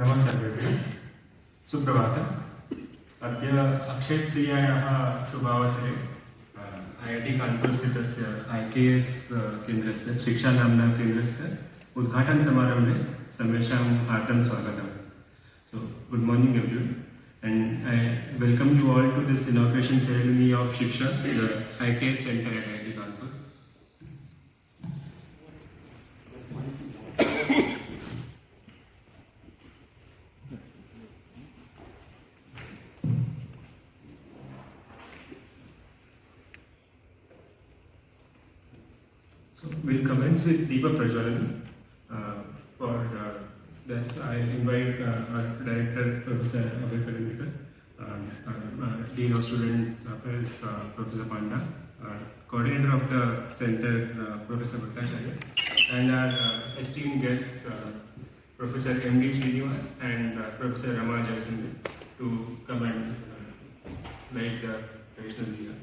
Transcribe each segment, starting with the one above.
नमस्ते सुप्रभातम्। अद्य अक्षयतृतीयायाः शुभावसरे IIT कानपुर स्थितस्य IKS केन्द्रस्य शिक्षा नाम्ना केन्द्रस्य उद्घाटनसमारम्भे सर्वेषां हार्दं स्वागतम्। So, good morning everyone, and I welcome you all to this inauguration ceremony of ЩИКШΑ, the IKS Center at IIT Kanpur. We'll commence with Deepa Prajalan. For this, I invite our Director, Professor Abhay Karandikar, Dean of Student Affairs, Professor Panda, Coordinator of the Center, Professor Bhattacharya, and our esteemed guests, Professor M.D. Srinivas and Professor Rama Jaiswal, to come and light the traditional diya.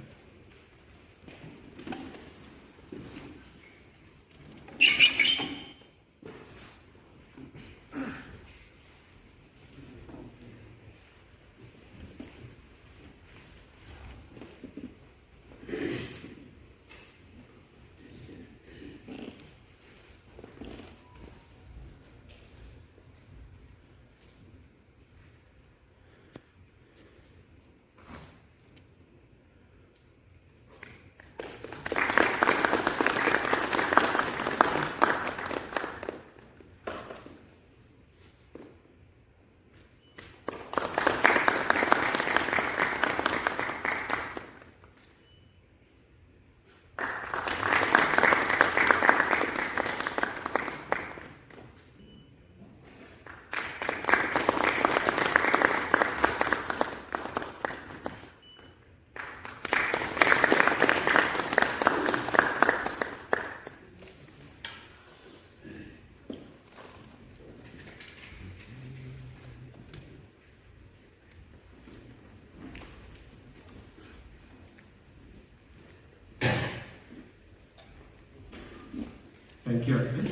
Thank you, Arpit.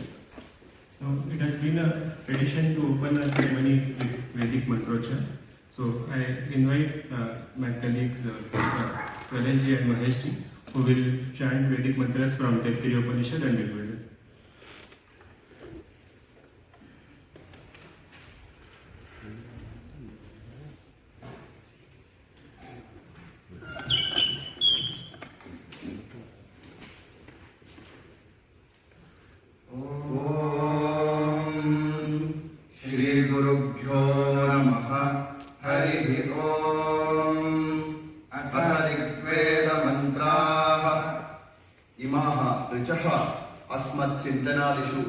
Now, it has been a tradition to open the ceremony with Vedic Mantrocha. So, I invite my colleagues, Valenji and Maheshji, who will chant Vedic mantras from Taittiriya Upanishad and Rigveda. अस्मच्चिन्तनादिषु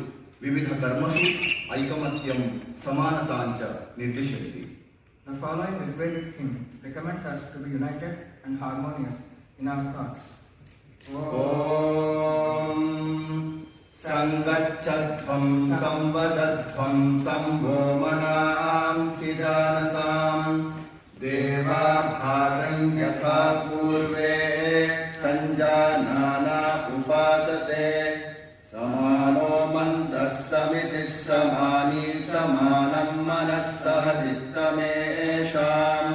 विविधकर्मसु ऐकमत्यं समानताञ्च निर्दिशन्ति. The following is Vedic hymn recommends us to be united and harmonious in our thoughts. Om Sangachatvam Samvadadvam Sambho Manam Siddhanatam Deva Bhagam Yatha Purve Sanjanana Upasate Samano Mantra Samiti Samani Samanam Manassah Chittamesham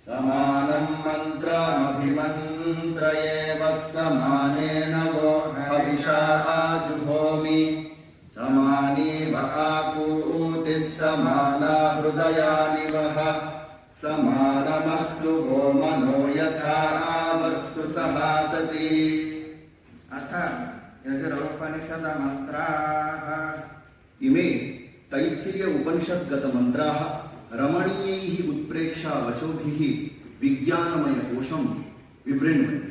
Samanam Mantra Abhimantrayeva Samanena Vo Havisha Ajuhomi Samani Vaakutis Samana Hrudayani Vaha Samanamastu Vo Mano Yatha Avastu Sahasati. Atha यजुरोपनिषद मंत्राः इमे तैत्तिरीय उपनिषद्गत मंत्राः रमणीयैः उत्प्रेक्षा वचोभिः विज्ञानमय कोशं विवृण्वन्ति.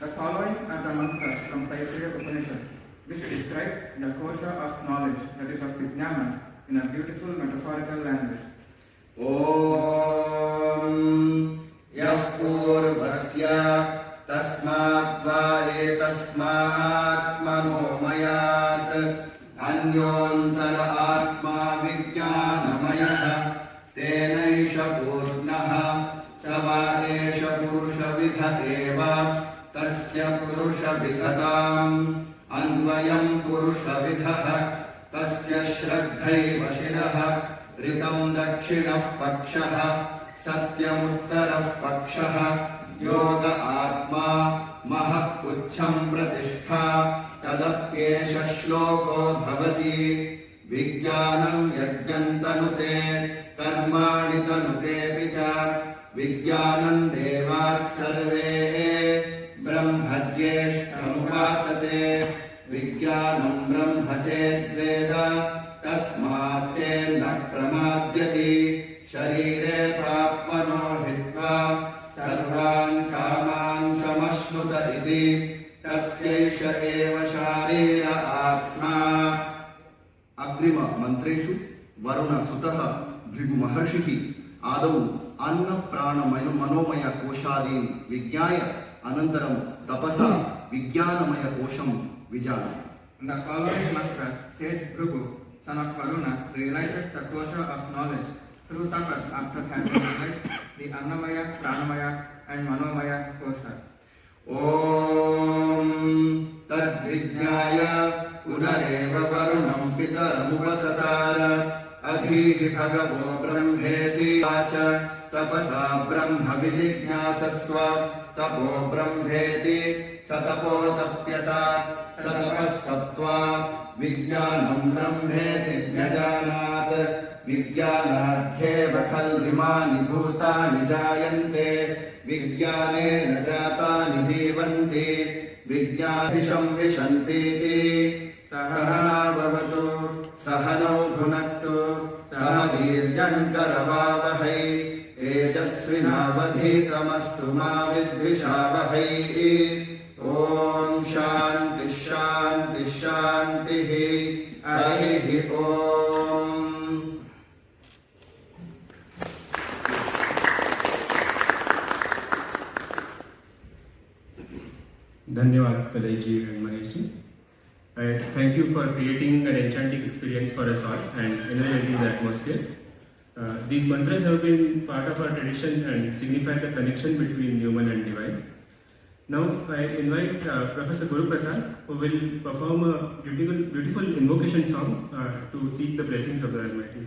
The following are the mantras from Taittiriya Upanishad, which describe the kosha of knowledge, that is of Vijnana, in a beautiful metaphorical language. Om Yah Purvasya Tasmat Va Etasmat Manomayat Anyontara Atma Vijnanamayah Tenaisha Purnaha Sava Esha Purusha Vidha Eva Tasya Purusha Vidhatam Anvayam Purusha Vidha Tasya Shraddhaiva Shiraha ऋतं दक्षिणः पक्षः सत्यमुत्तरः पक्षः योग आत्मा महः पुच्छं प्रतिष्ठा तदप्येष श्लोको भवति विज्ञानं यज्ञं तनुते कर्माणि तनुतेऽपि च विज्ञानं देवाः सर्वे ब्रह्मज्येष्ठमुपासते विज्ञानं ब्रह्म चेद्वेद तस्मात् चेन्न प्रमाद्यति शरीरे प्राप्मनो हित्वा सर्वान् कामान् समश्नुत इति तस्यैष एव शारीर आत्मा। अग्रिम मंत्रेषु वरुण सुतः भृगु महर्षिः आदौ अन्न प्राण मनोमय कोशादीन् विज्ञाय अनन्तरं तपसा विज्ञानमय कोशं विजानाति। In the following mantras, sage Bhrigu, son of Varuna, realizes the kosha of knowledge through tapas after having realized the Annamaya, Pranamaya and Manomaya koshas. Om तद्विज्ञाय पुनरेव वरुणं पितरमुपससार अधीहि भगवो ब्रह्मेति च तपसा ब्रह्म विजिज्ञासस्व तपो ब्रह्मेति स तपोतप्यता स तपस्तप्त्वा विज्ञानं ब्रह्मेति व्यजानात् विज्ञानाध्येव खल्विमानि भूतानि जायन्ते विज्ञानेन जातानि जीवन्ति विज्ञाभिषं विशन्तीति सहना भवतु सहनौ भुनक्तु सह वीर्यं करवावहै तेजस्विनावधीतमस्तु मा विद्विषावहै। ॐ शान्तिः शान्तिः शान्तिः हरिः ॐ। Dhanyawad Padayji and Maheshji. I thank you for creating an enchanting experience for us all and energizing the atmosphere. These mantras have been part of our tradition and signify the connection between human and divine. Now I invite Professor Guru Prasad, who will perform a beautiful invocation song to seek the blessings of the Almighty.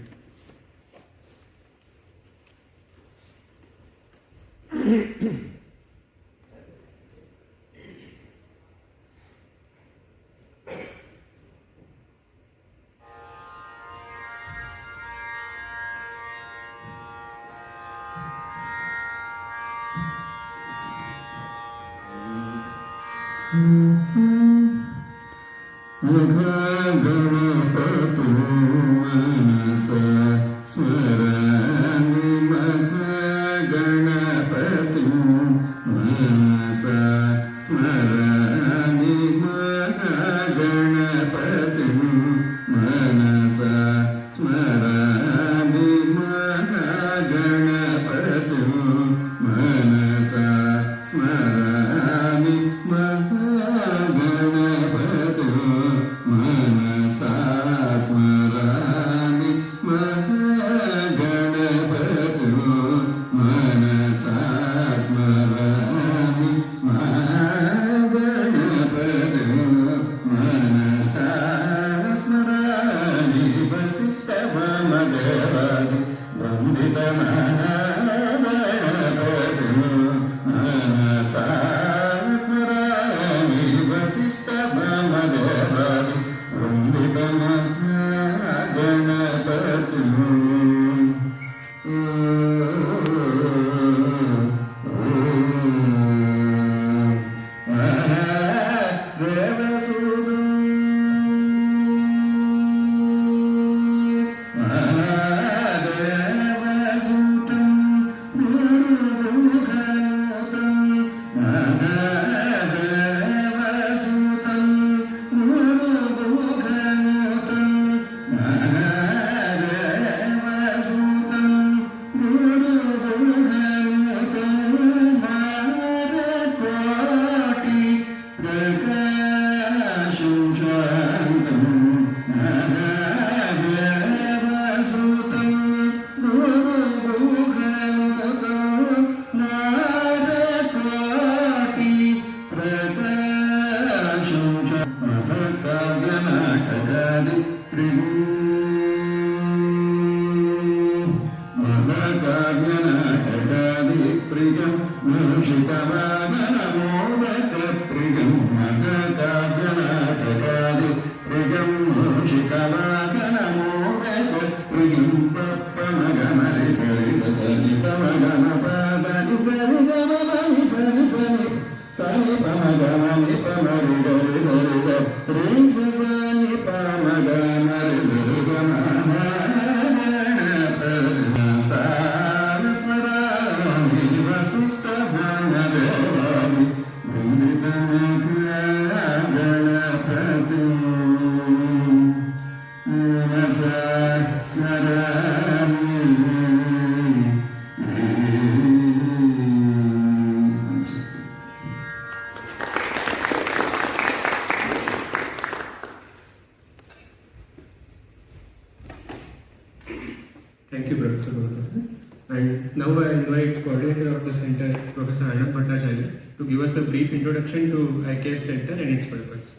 Thank you, Professor Gopalakrishnan. And now I invite coordinator of the center, Professor Anand Bhattacharya, to give us a brief introduction to IKS Center and its purpose.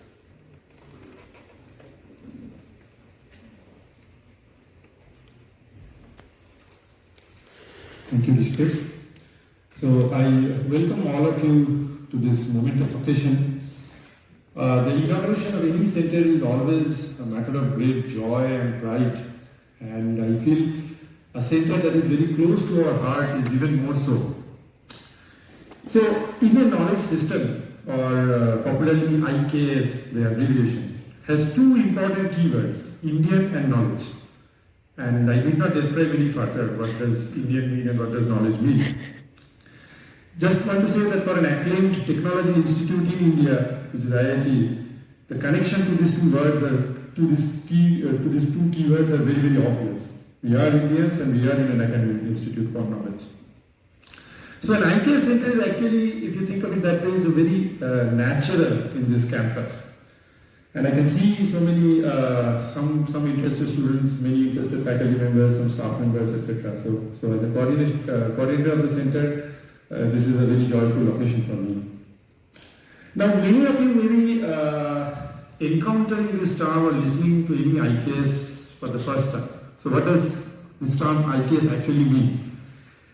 Thank you, Rishikesh. So I welcome all of you to this momentous occasion. The inauguration of any center is always a matter of great joy and pride, and I feel a center that is very close to our heart is even more so. So, Indian knowledge system, or popularly IKS, the abbreviation, has two important keywords: Indian and knowledge. And I need not describe any further what does Indian mean and what does knowledge mean. Just want to say that for an acclaimed technology institute in India, which is IIT, the connection to these two words to these two keywords are very, very obvious. We are Indians and we are in an academic institute for knowledge. So an IKS center is actually, if you think of it that way, is a very natural in this campus. And I can see so many, some interested students, many interested faculty members, some staff members, etc. So as a coordinator of the center, this is a very joyful occasion for me. Now, many of you may be encountering this term or listening to any IKS for the first time. So what does this term IKS actually mean?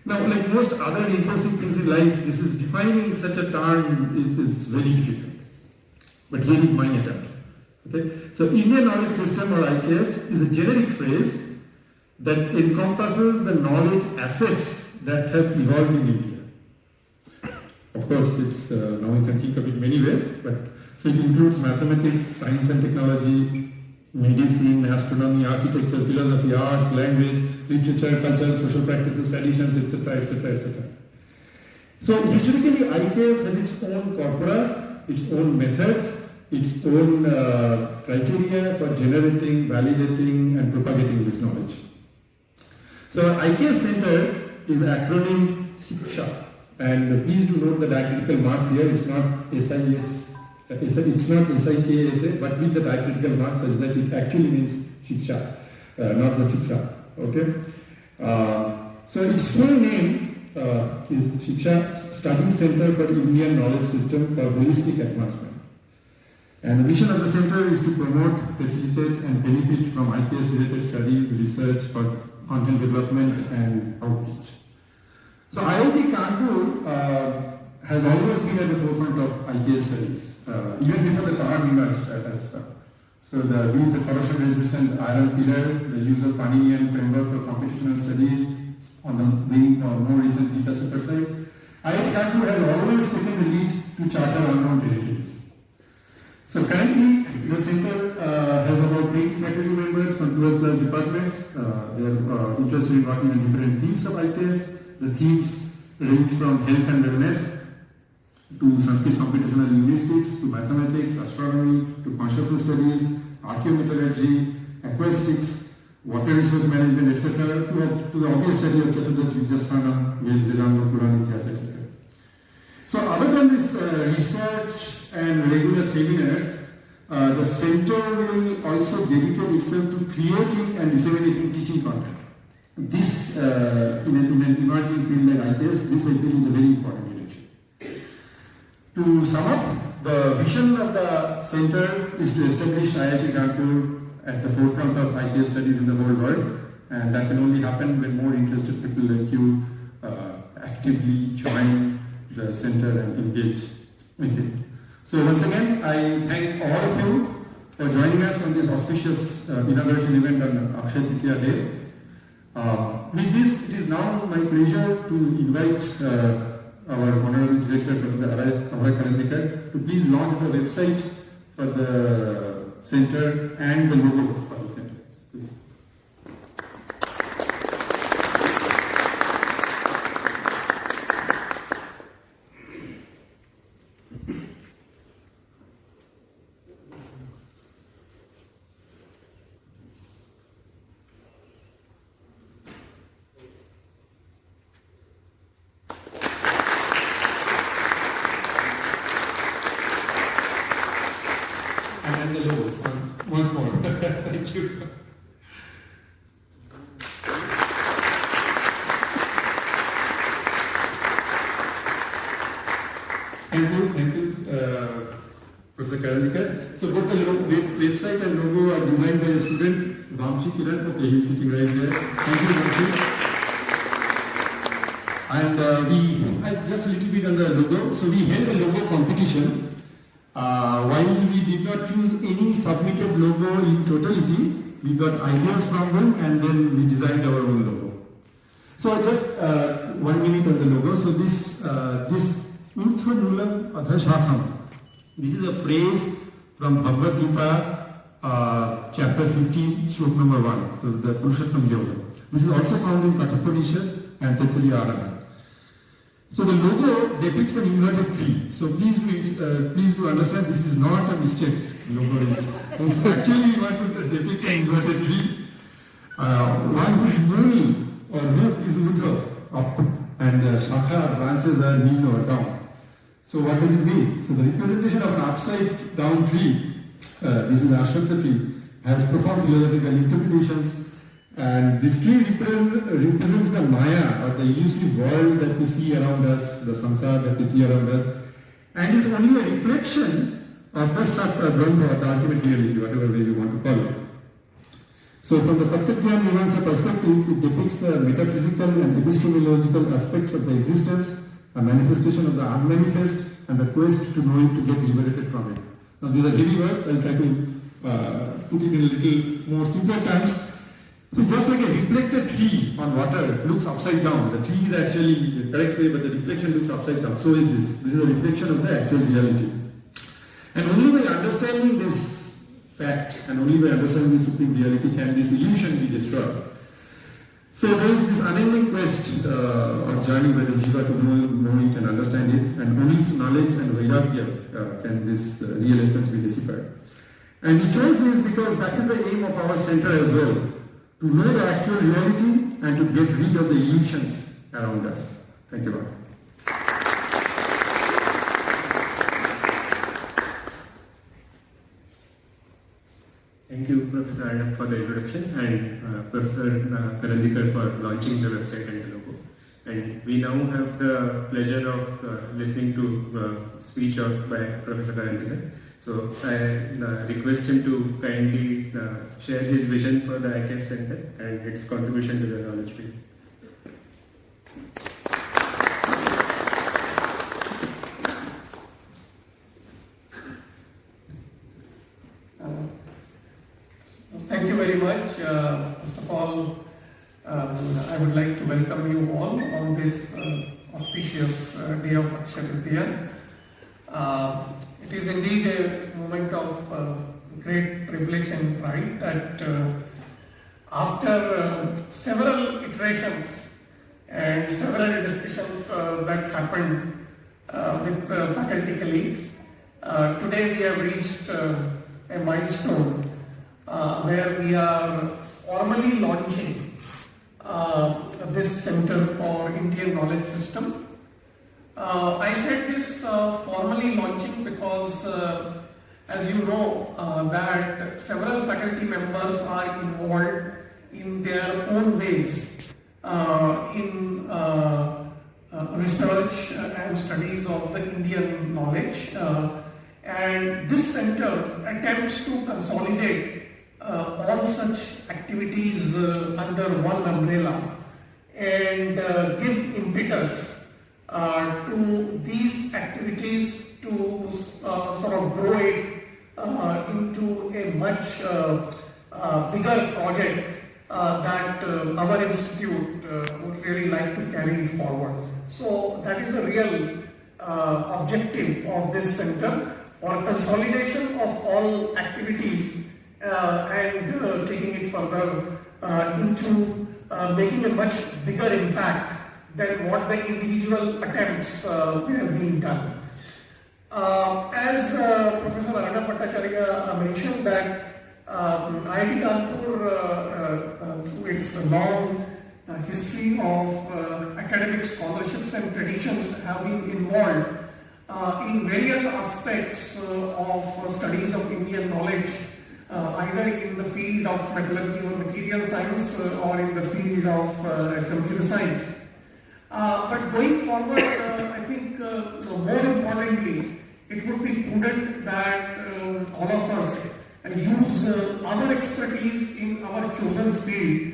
Now, like most other interesting things in life, this is defining such a term is very difficult. But here is my attempt. Okay? So Indian knowledge system, or IKS, is a generic phrase that encompasses the knowledge assets that have evolved in India. Of course, it's now we can think of it many ways, but so it includes mathematics, science and technology, medicine, astronomy, architecture, philosophy, arts, language, literature, culture, social practices, traditions, etc., etc., etc. So historically, IKS has its own corpora, its own methods, its own criteria for generating, validating, and propagating this knowledge. So IKS Center is acronym ЩIKŠΑ, and please do note the diacritical marks here. It's not SIKSA, but with the diacritical marks such that it actually means ЩIKŠΑ, not the ЩIKŠΑ. Okay. So its full name is ЩIKШΑ Study Center for Indian Knowledge System for Holistic Advancement. And the mission of the center is to promote, facilitate, and benefit from IKS-related studies, research, content development, and outreach. So IIT Kanpur has always been at the forefront of IKS studies, even before the term emerged as well. So being the corrosion-resistant iron pillar, the use of Paninian framework for computational studies on the wing or more recent Beta super site, IIT Kanpur has always taken the lead to charter unknown territories. So currently, the center has about 80 faculty members from 12 plus departments. They are interested in working on different themes of IKS. The themes range from health and wellness to Sanskrit computational linguistics, to mathematics, astronomy, to consciousness studies, archaeometallurgy, acoustics, water resource management, etc., to the obvious study of Chaturdash Vidyasthana, Vedanga, Purana, Ityas, etc. So other than this research and regular seminars, the center will also dedicate itself to creating and disseminating teaching content. This, in an emerging field like IKS, this I feel is a very important direction. To sum up, the vision of the center is to establish IIT Kanpur at the forefront of IKS studies in the whole world, and that can only happen when more interested people like you actively join the center and engage with it. So once again, I thank all of you for joining us on this auspicious inauguration event on Akshaya Tritiya Day. With this, it is now my pleasure to invite our Honorable Director, Professor Abhay Karandikar, to please launch the website for the center and the logo for the center. Please. And the logo, once more. Thank you. Thank you, Professor Karandikar. So both the website and logo are designed by a student, Vamshi Kiran. Okay, he's sitting right there. Thank you, Vamshi. And just a little bit on the logo. So we held a logo competition. While we did not choose any submitted logo in totality, we got ideas from them and then we designed our own logo. So just 1 minute on the logo. So this Urtha Nulam Adha Shakham. This is a phrase from Bhagavad Gita, chapter 15, sloka number 1. So the Purushottam Yoga. This is also found in Kathopadishad and Taittiriya Arana. So the logo depicts an inverted tree. So please do understand this is not a mistake. Logo is actually we want to depict an inverted tree. One who is moving or root is Urtha, up, and Shakha branches are mean or down. So what does it mean? So the representation of an upside down tree, this is the Ashwatha tree, has profound philosophical interpretations. And this tree represents the Maya, or the illusive world that we see around us, the samsara that we see around us, and is only a reflection of the Sat Brahma, the ultimate reality, whatever way you want to call it. So from the Tattva Mimamsa perspective, it depicts the metaphysical and epistemological aspects of the existence, a manifestation of the unmanifest, and the quest to know it to get liberated from it. Now these are heavy words, I'll try to put it in a little more simpler terms. So just like a reflected tree on water looks upside down, the tree is actually the correct way, but the reflection looks upside down. So is this. This is a reflection of the actual reality. And only by understanding this fact, and only by understanding this supreme reality can this illusion be destroyed. So there is this unending quest or journey by the jiva to know it and understand it, and only through knowledge and vairagya can this real essence be deciphered. And we chose this because that is the aim of our center as well. To know the actual reality and to get rid of the illusions around us. Thank you, Lord. Thank you, Professor Arnab, for the introduction, and Professor Karandikar for launching the website and the logo. And we now have the pleasure of listening to speech by Professor Karandikar. So I request him to kindly share his vision for the IKS Center and its contribution to the knowledge field. Thank you very much. First of all, I would like to welcome you all on this auspicious day of Akshaya Tritiya. It is indeed a moment of great privilege and pride that after several iterations and several discussions that happened with faculty colleagues, today we have reached a milestone where we are formally launching this Center for Indian Knowledge System. I said this formally launching because, as you know, that several faculty members are involved in their own ways in research and studies of the Indian knowledge. And this center attempts to consolidate all such activities under one umbrella and give impetus to these activities to sort of grow it into a much bigger project that our institute would really like to carry forward. So that is the real objective of this center, for consolidation of all activities and taking it further into making a much bigger impact than what the individual attempts have been done. As Professor Arnab Bhattacharya mentioned that IIT Kanpur, through its long history of academic scholarships and traditions, have been involved in various aspects of studies of Indian knowledge, either in the field of metallurgy or material science or in the field of computer science. But going forward, I think more importantly, it would be prudent that all of us use our expertise in our chosen field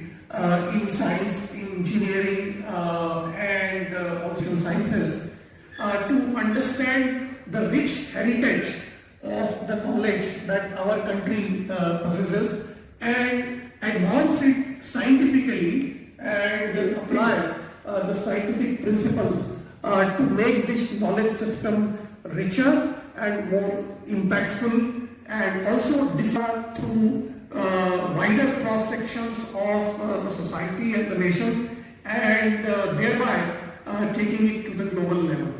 in science, engineering, and also sciences to understand the rich heritage of the knowledge that our country possesses and advance it scientifically and apply the scientific principles to make this knowledge system richer and more impactful, and also discard through wider cross sections of the society and the nation, and thereby taking it to the global level.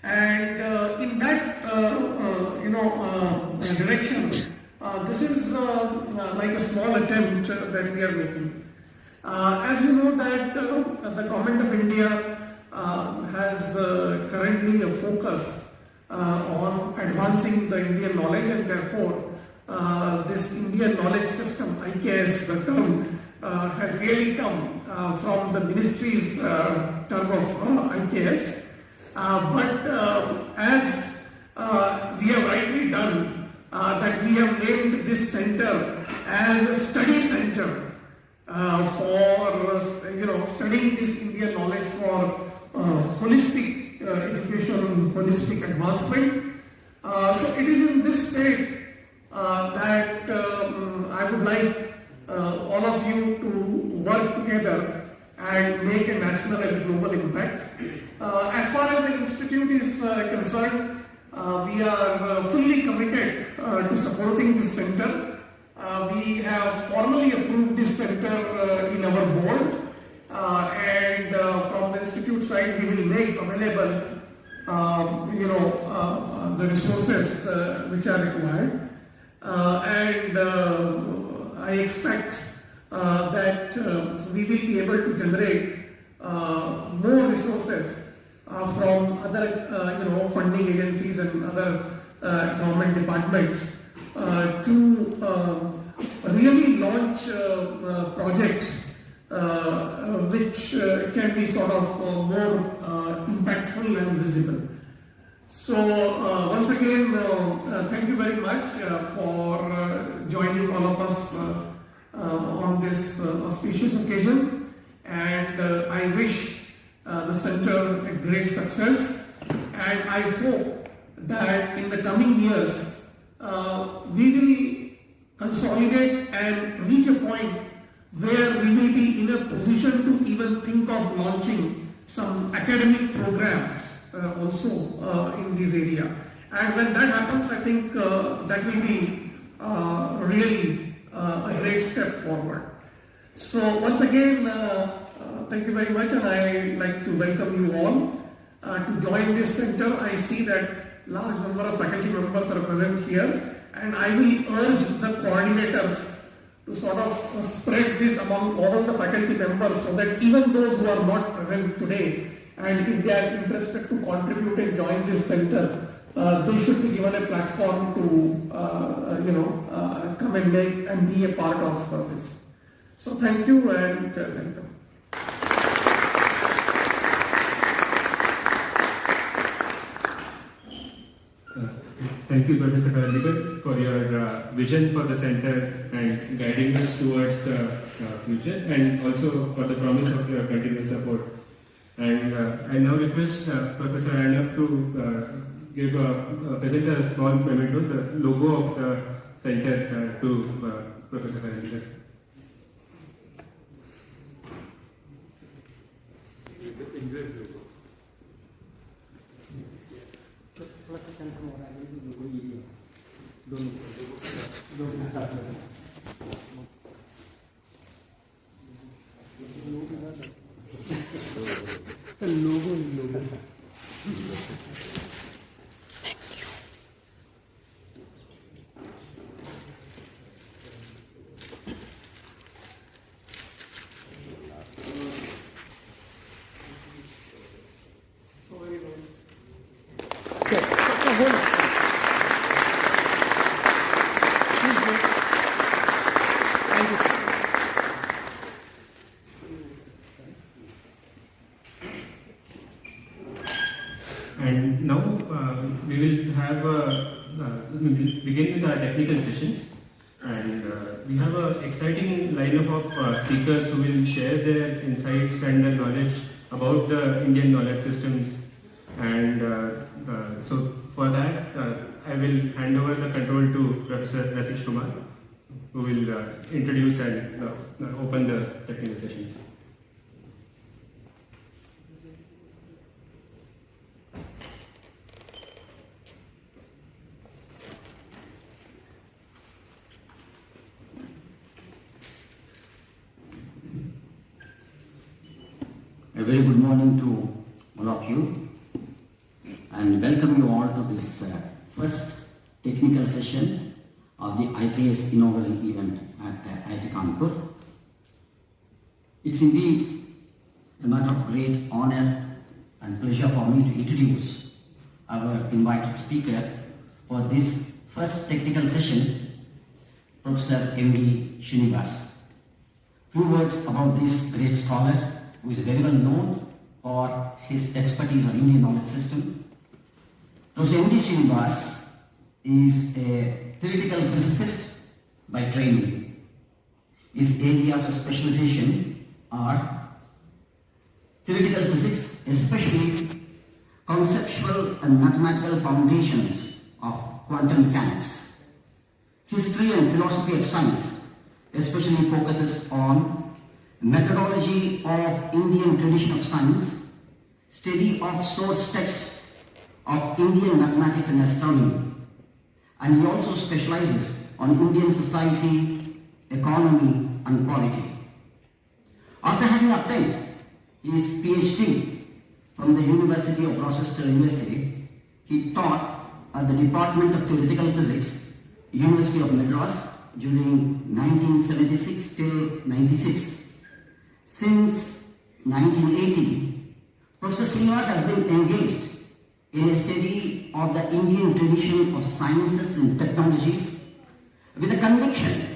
And in that direction, this is like a small attempt that we are making. As you know that the Government of India has currently a focus on advancing the Indian knowledge, and therefore this Indian knowledge system, IKS, the term has really come from the ministry's term of IKS. But as we have rightly done, that we have named this center as a study center for studying this Indian knowledge for holistic education, holistic advancement. So it is in this state that I would like all of you to work together and make a national and global impact. As far as the institute is concerned, we are fully committed to supporting this center. We have formally approved this center in our board, and from the institute side we will make available the resources which are required, and I expect that we will be able to generate more resources from other funding agencies and other government departments to really launch projects which can be sort of more impactful and visible. So once again, thank you very much for joining all of us on this auspicious occasion, and I wish the center a great success, and I hope that in the coming years we will consolidate and reach a point where we may be in a position to even think of launching some academic programs also in this area. And when that happens, I think that will be really a great step forward. So once again, thank you very much, and I like to welcome you all to join this center. I see that large number of faculty members are present here, and I will urge the coordinators to sort of spread this among all the faculty members, so that even those who are not present today, and if they are interested to contribute and join this center, they should be given a platform to come and make and be a part of this. So thank you and welcome. Thank you, Professor Karandikar, for your vision for the center and guiding us towards the future, and also for the promise of your continued support. And I now request Professor Arnav to present a small memento, the logo of the center, to Professor Karandikar. And now we will have we will begin with our technical sessions, and we have an exciting lineup of speakers who will share their insights and their knowledge about the Indian knowledge systems. And so for that, I will hand over the control to Professor Ratish Kumar, who will introduce and open the technical sessions. A very good morning to all of you, and welcome you all to this first technical session of the IKS inaugural event at IIT Kanpur. It's indeed a matter of great honor and pleasure for me to introduce our invited speaker for this first technical session, Professor M.D. Srinivas. Few words about this great scholar who is very well known for his expertise on Indian knowledge system. Professor M.D. Srinivas is a theoretical physicist by training. His areas of specialization are theoretical physics, especially conceptual and mathematical foundations of quantum mechanics. History and philosophy of science especially focuses on methodology of Indian tradition of science, study of source texts of Indian mathematics and astronomy, and he also specializes on Indian society, economy and polity. After having obtained his PhD from the University of Rochester, USA, he taught at the Department of Theoretical Physics, University of Madras during 1976 till 96. Since 1980, Professor Srinivas has been engaged in a study of the Indian tradition of sciences and technologies with a conviction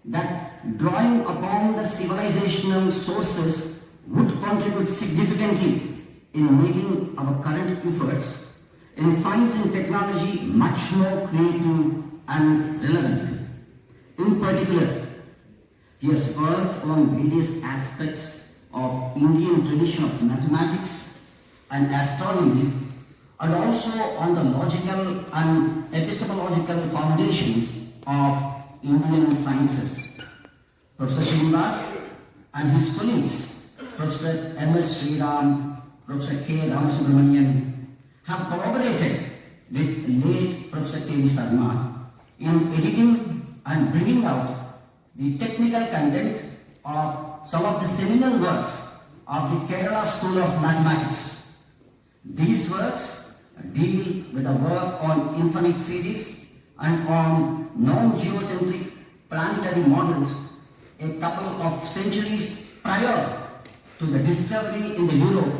that drawing upon the civilizational sources would contribute significantly in making our current efforts in science and technology much more creative and relevant. In particular, he has worked on various aspects of Indian tradition of mathematics and astronomy, and also on the logical and epistemological foundations of Indian sciences. Professor Srinivas and his colleagues, Professor M.S. Sriram, Professor K. Ramasubramanian, have collaborated with late Professor K.V. Sarma in editing and bringing out the technical content of some of the seminal works of the Kerala School of Mathematics. These works deal with the work on infinite series and on non-geocentric planetary models a couple of centuries prior to the discovery in the Europe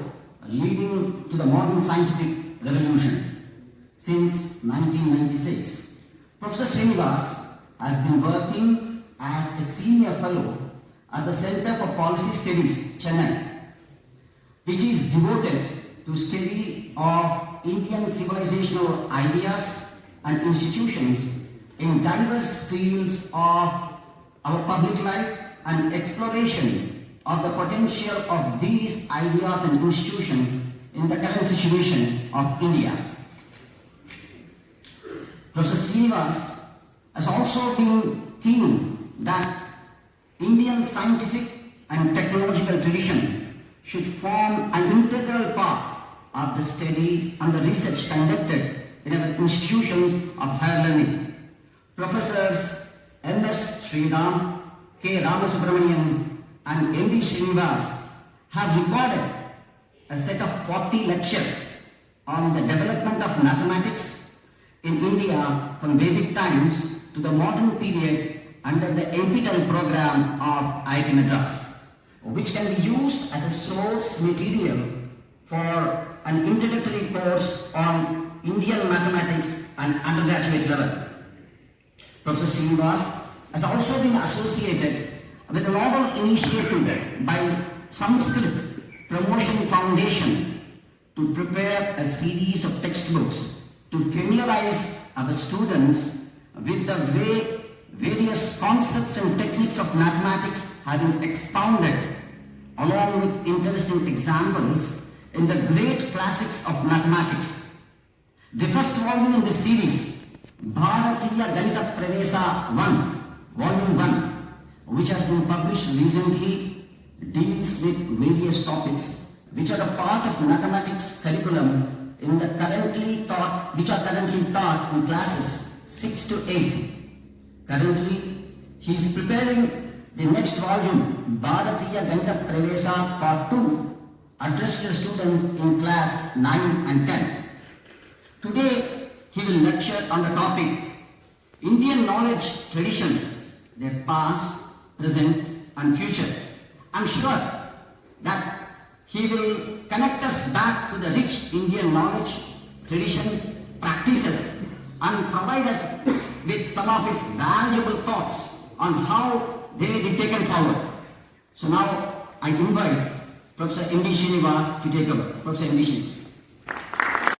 leading to the modern scientific revolution. Since 1996, Professor Srinivas has been working as a senior fellow at the Center for Policy Studies, Chennai, which is devoted to study of Indian civilizational ideas and institutions in diverse fields of our public life and exploration of the potential of these ideas and institutions in the current situation of India. Professor Srinivas has also been keen that Indian scientific and technological tradition should form an integral part of the study and the research conducted in our institutions of higher learning. Professors M.S. Sriram, K. Ramasubramanian and M.D. Srinivas have recorded a set of 40 lectures on the development of mathematics in India from Vedic times to the modern period under the NPTEL program of IIT Madras, which can be used as a source material for an introductory course on Indian mathematics and undergraduate level. Professor Srinivas has also been associated with a novel initiative by Sanskrit Promotion Foundation to prepare a series of textbooks to familiarize our students with the way various concepts and techniques of mathematics have been expounded, along with interesting examples in the great classics of mathematics. The first volume in this series, Bharatiya Ganita Pravesa 1, Volume 1, which has been published recently, deals with various topics which are a part of mathematics curriculum in the which are currently taught in classes 6 to 8. Currently, he is preparing the next volume, Bharatiya Ganita Pravesa Part 2, addressed to students in class 9 and 10. Today, he will lecture on the topic, Indian knowledge traditions, their past, present and future. I am sure that he will connect us back to the rich Indian knowledge, tradition, practices and provide us with some of his valuable thoughts on how they be taken forward. So now I invite Professor M.D. Srinivas to take over. Professor M.D. Srinivas.